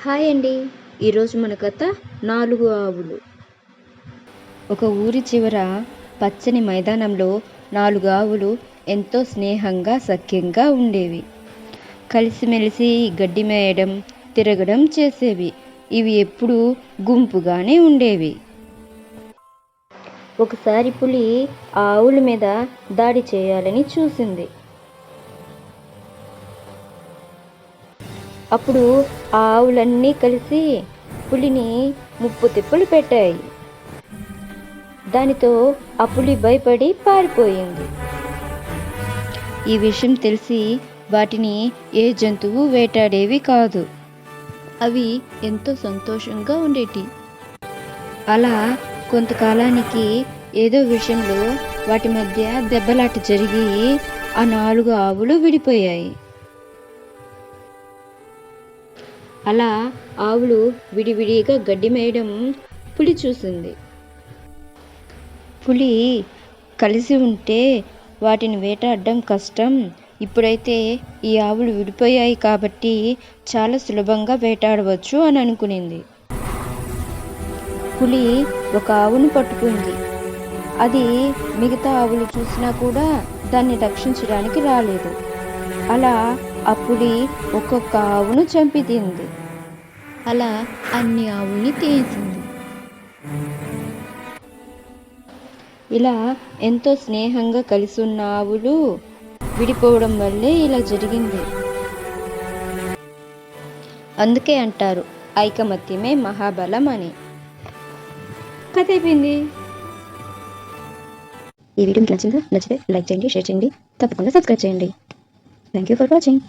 Hi అండి. ఈరోజు మన కథ 4 ఆవులు. ఒక ఊరి చివర పచ్చని మైదానంలో 4 ఆవులు ఎంతో స్నేహంగా సఖ్యంగా ఉండేవి. కలిసిమెలిసి గడ్డి మేయడం, తిరగడం చేసేవి. ఇవి ఎప్పుడూ గుంపుగానే ఉండేవి. ఒకసారి పులి ఆ ఆవుల మీద దాడి చేయాలని చూసింది. అప్పుడు ఆ ఆవులన్నీ కలిసి పులిని ముప్పు తిప్పలు పెట్టాయి. దానితో ఆ పులి భయపడి పారిపోయింది. ఈ విషయం తెలిసి వాటిని ఏ జంతువు వేటాడేవి కాదు. అవి ఎంతో సంతోషంగా ఉండేటి. అలా కొంతకాలానికి ఏదో విషయంలో వాటి మధ్య దెబ్బలాట జరిగి ఆ 4 ఆవులు విడిపోయాయి. అలా ఆవులు విడివిడిగా గడ్డి మేయడం పులి చూసింది. పులి కలిసి ఉంటే వాటిని వేటాడడం కష్టం. ఇప్పుడైతే ఈ ఆవులు విడిపోయాయి కాబట్టి చాలా సులభంగా వేటాడవచ్చు అని అనుకునింది. పులి ఒక ఆవును పట్టుకుంది. అది మిగతా ఆవులు చూసినా కూడా దాన్ని రక్షించడానికి రాలేదు. అలా ఆ పులి ఒక్కొక్క ఆవును చంపి తింది. అలా అన్ని ఆవుల్ని తీసింది. ఇలా ఎంతో స్నేహంగా కలిసి ఉన్న ఆవులు విడిపోవడం వల్లే ఇలా జరిగింది. అందుకే అంటారు ఐకమత్యమే మహాబలం అని. కథ అయిపోయింది. ఈ వీడియో మీకు నచ్చితే లైక్ చేయండి, షేర్ చేయండి, తప్పకుండా సబ్స్క్రైబ్ చేయండి. Thank you for watching.